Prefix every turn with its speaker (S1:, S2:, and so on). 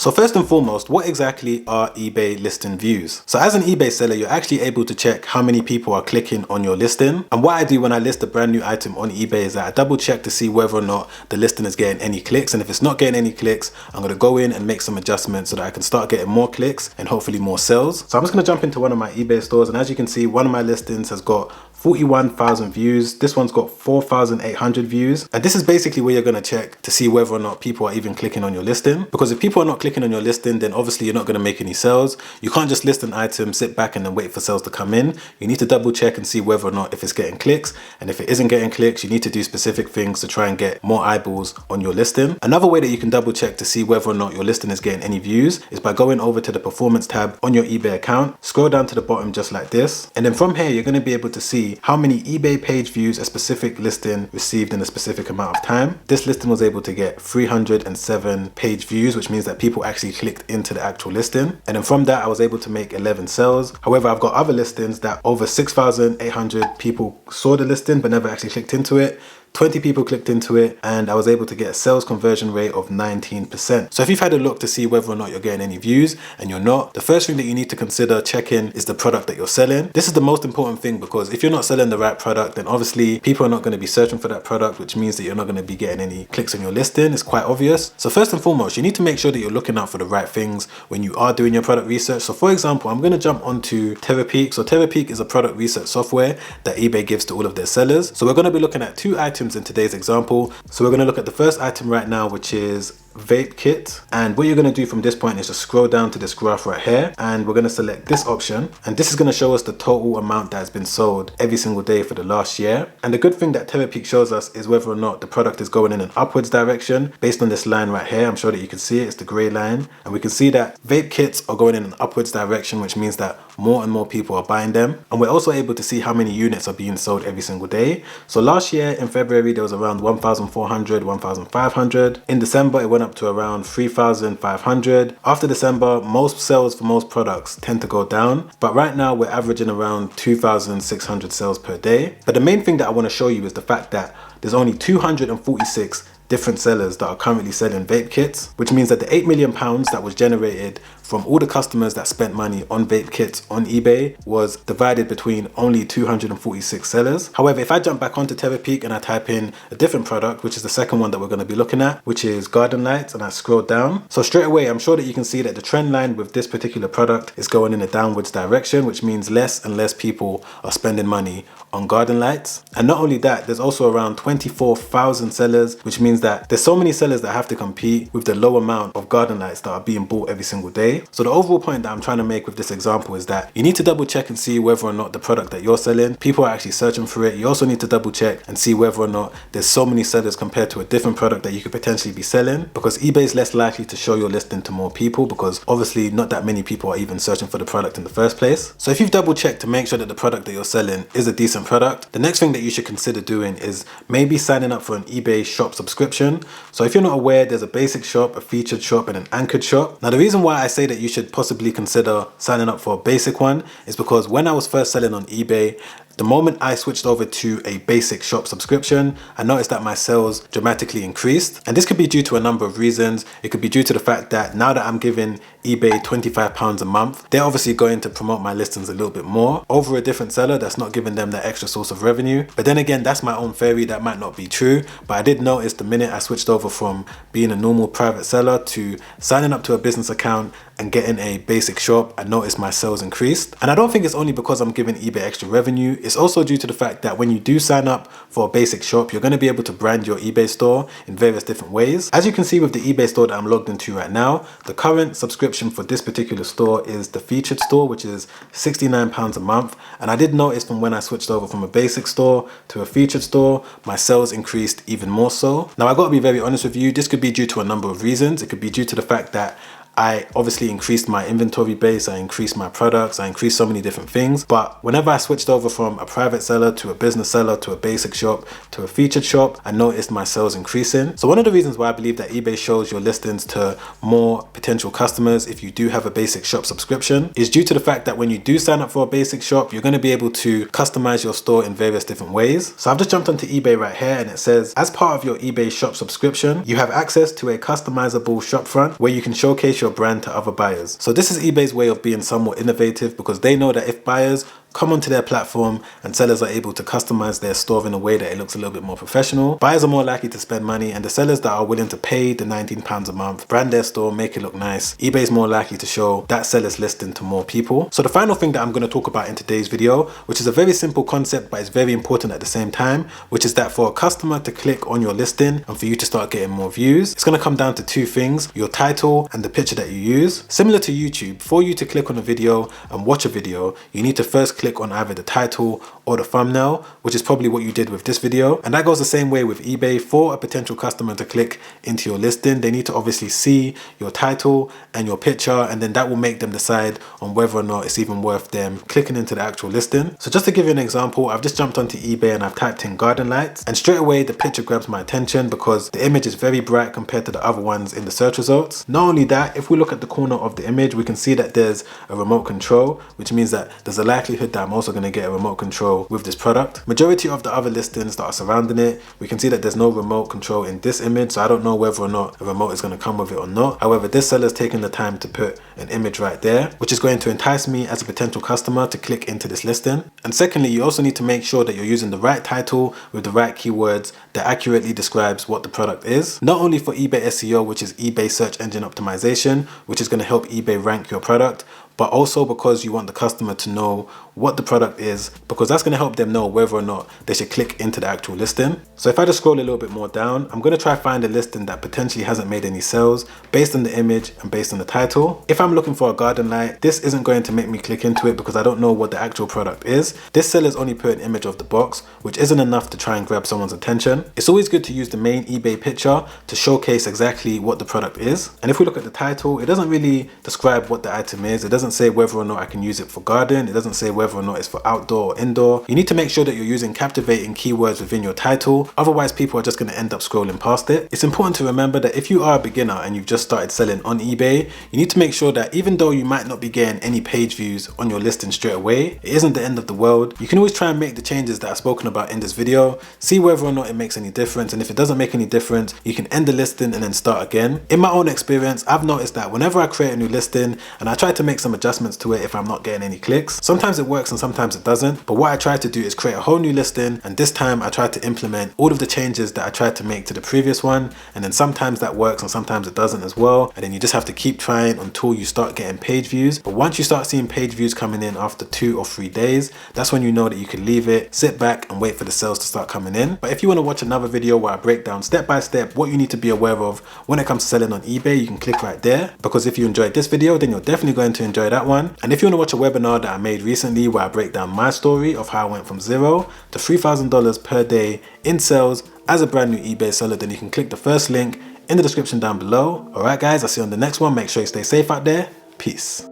S1: So first and foremost, what exactly are eBay listing views? So as an eBay seller, you're actually able to check how many people are clicking on your listing. And what I do when I list a brand new item on eBay is that I double check to see whether or not the listing is getting any clicks. And if it's not getting any clicks, I'm going to go in and make some adjustments so that I can start getting more clicks and hopefully more sales. So I'm just going to jump into one of my eBay stores. And as you can see, one of my listings has got 41,000 views. This one's got 4,800 views. And this is basically where you're going to check to see whether or not people are even clicking on your listing. Because if people are not clicking on your listing, then obviously you're not going to make any sales. You can't just list an item, sit back and then wait for sales to come in. You need to double check and see whether or not if it's getting clicks. And if it isn't getting clicks, you need to do specific things to try and get more eyeballs on your listing. Another way that you can double check to see whether or not your listing is getting any views is by going over to the performance tab on your eBay account, scroll down to the bottom just like this. And then from here, you're going to be able to see how many eBay page views a specific listing received in a specific amount of time. This listing was able to get 307 page views, which means that people actually clicked into the actual listing. And then from that, I was able to make 11 sales. However, I've got other listings that over 6,800 people saw the listing but never actually clicked into it. 20 people clicked into it and I was able to get a sales conversion rate of 19%. So if you've had a look to see whether or not you're getting any views and you're not, the first thing that you need to consider checking is the product that you're selling. This is the most important thing because if you're not selling the right product, then obviously people are not going to be searching for that product, which means that you're not going to be getting any clicks on your listing. It's quite obvious. So first and foremost, you need to make sure that you're looking out for the right things when you are doing your product research. So for example, I'm going to jump onto Terapeak. So Terapeak is a product research software that eBay gives to all of their sellers. So we're going to be looking at two items in today's example. So we're going to look at the first item right now, which is vape kit. And what you're going to do from this point is just scroll down to this graph right here and we're going to select this option, and this is going to show us the total amount that has been sold every single day for the last year. And the good thing that Terapeak shows us is whether or not the product is going in an upwards direction based on this line right here. I'm sure that you can see it. It's the gray line, and we can see that vape kits are going in an upwards direction, which means that more and more people are buying them. And we're also able to see how many units are being sold every single day. So last year in February there was around 1,400, 1,500. In December it went up to around 3,500. After December, most sales for most products tend to go down, but right now we're averaging around 2,600 sales per day. But the main thing that I want to show you is the fact that there's only 246 different sellers that are currently selling vape kits, which means that the £8 million that was generated from all the customers that spent money on vape kits on eBay was divided between only 246 sellers. However, if I jump back onto Terapeak and I type in a different product, which is the second one that we're going to be looking at, which is garden lights, and I scroll down, so straight away I'm sure that you can see that the trend line with this particular product is going in a downwards direction, which means less and less people are spending money on garden lights. And not only that, there's also around 24,000 sellers, which means that there's so many sellers that have to compete with the low amount of garden lights that are being bought every single day. So the overall point that I'm trying to make with this example is that you need to double check and see whether or not the product that you're selling, people are actually searching for it. You also need to double check and see whether or not there's so many sellers compared to a different product that you could potentially be selling, because eBay is less likely to show your listing to more people because obviously not that many people are even searching for the product in the first place. So if you've double checked to make sure that the product that you're selling is a decent product, the next thing that you should consider doing is maybe signing up for an eBay shop subscription. So if you're not aware, there's a basic shop, a featured shop, and an anchored shop. Now the reason why I say that you should possibly consider signing up for a basic one is because when I was first selling on eBay, the moment I switched over to a basic shop subscription, I noticed that my sales dramatically increased. And this could be due to a number of reasons. It could be due to the fact that now that I'm giving eBay £25 a month, they're obviously going to promote my listings a little bit more over a different seller that's not giving them that extra source of revenue. But then again, that's my own theory. That might not be true. But I did notice the minute I switched over from being a normal private seller to signing up to a business account and getting a basic shop, I noticed my sales increased. And I don't think it's only because I'm giving eBay extra revenue. It's also due to the fact that when you do sign up for a basic shop, you're going to be able to brand your eBay store in various different ways. As you can see with the eBay store that I'm logged into right now, the current subscription for this particular store is the featured store, which is £69 a month. And I did notice from when I switched over from a basic store to a featured store, my sales increased even more so. Now I got to be very honest with you, this could be due to a number of reasons. It could be due to the fact that I obviously increased my inventory base, I increased my products, I increased so many different things. But whenever I switched over from a private seller to a business seller to a basic shop to a featured shop, I noticed my sales increasing. So one of the reasons why I believe that eBay shows your listings to more potential customers if you do have a basic shop subscription is due to the fact that when you do sign up for a basic shop, you're going to be able to customize your store in various different ways. So I've just jumped onto eBay right here and it says, as part of your eBay shop subscription, you have access to a customizable shop front where you can showcase your your brand to other buyers. So this is eBay's way of being somewhat innovative, because they know that if buyers come onto their platform and sellers are able to customize their store in a way that it looks a little bit more professional, buyers are more likely to spend money, and the sellers that are willing to pay the £19 a month, brand their store, make it look nice, eBay is more likely to show that seller's listing to more people. So the final thing that I'm going to talk about in today's video, which is a very simple concept but it's very important at the same time, which is that for a customer to click on your listing and for you to start getting more views, it's going to come down to two things: your title and the picture that you use. Similar to YouTube, for you to click on a video and watch a video, you need to first click on either the title or the thumbnail, which is probably what you did with this video. And that goes the same way with eBay. For a potential customer to click into your listing, they need to obviously see your title and your picture, and then that will make them decide on whether or not it's even worth them clicking into the actual listing. So just to give you an example, I've just jumped onto eBay and I've typed in garden lights, and straight away the picture grabs my attention because the image is very bright compared to the other ones in the search results. Not only that, if we look at the corner of the image, we can see that there's a remote control, which means that there's a likelihood that I'm also going to get a remote control with this product. Majority of the other listings that are surrounding it, we can see that there's no remote control in this image, so I don't know whether or not a remote is going to come with it or not. However, this seller's taken the time to put an image right there, which is going to entice me as a potential customer to click into this listing. And secondly, you also need to make sure that you're using the right title with the right keywords that accurately describes what the product is. Not only for eBay SEO, which is eBay search engine optimization, which is going to help eBay rank your product, but also because you want the customer to know what the product is, because that's going to help them know whether or not they should click into the actual listing. So if I just scroll a little bit more down, I'm going to try find a listing that potentially hasn't made any sales based on the image and based on the title. If I'm looking for a garden light, this isn't going to make me click into it because I don't know what the actual product is. This seller's only put an image of the box, which isn't enough to try and grab someone's attention. It's always good to use the main eBay picture to showcase exactly what the product is. And if we look at the title, it doesn't really describe what the item is. It doesn't say whether or not I can use it for garden. It doesn't say whether or not it's for outdoor or indoor. You need to make sure that you're using captivating keywords within your title. Otherwise, people are just going to end up scrolling past it. It's important to remember that if you are a beginner and you've just started selling on eBay, you need to make sure that even though you might not be getting any page views on your listing straight away, it isn't the end of the world. You can always try and make the changes that I've spoken about in this video, see whether or not it makes any difference, and if it doesn't make any difference, you can end the listing and then start again. In my own experience, I've noticed that whenever I create a new listing and I try to make some adjustments to it, if I'm not getting any clicks, sometimes it works and sometimes it doesn't. But what I try to do is create a whole new listing, and this time I try to implement all of the changes that I tried to make to the previous one, and then sometimes that works and sometimes it doesn't as well, and then you just have to keep trying until you start getting page views. But once you start seeing page views coming in after 2 or 3 days, that's when you know that you can leave it, sit back and wait for the sales to start coming in. But if you want to watch another video where I break down step by step what you need to be aware of when it comes to selling on eBay, you can click right there, because if you enjoyed this video, then you're definitely going to enjoy that one. And if you want to watch a webinar that I made recently where I break down my story of how I went from $0 to $3,000 per day in sales as a brand new eBay seller, then you can click the first link in the description down below. Alright guys, I'll see you on the next one. Make sure you stay safe out there. Peace.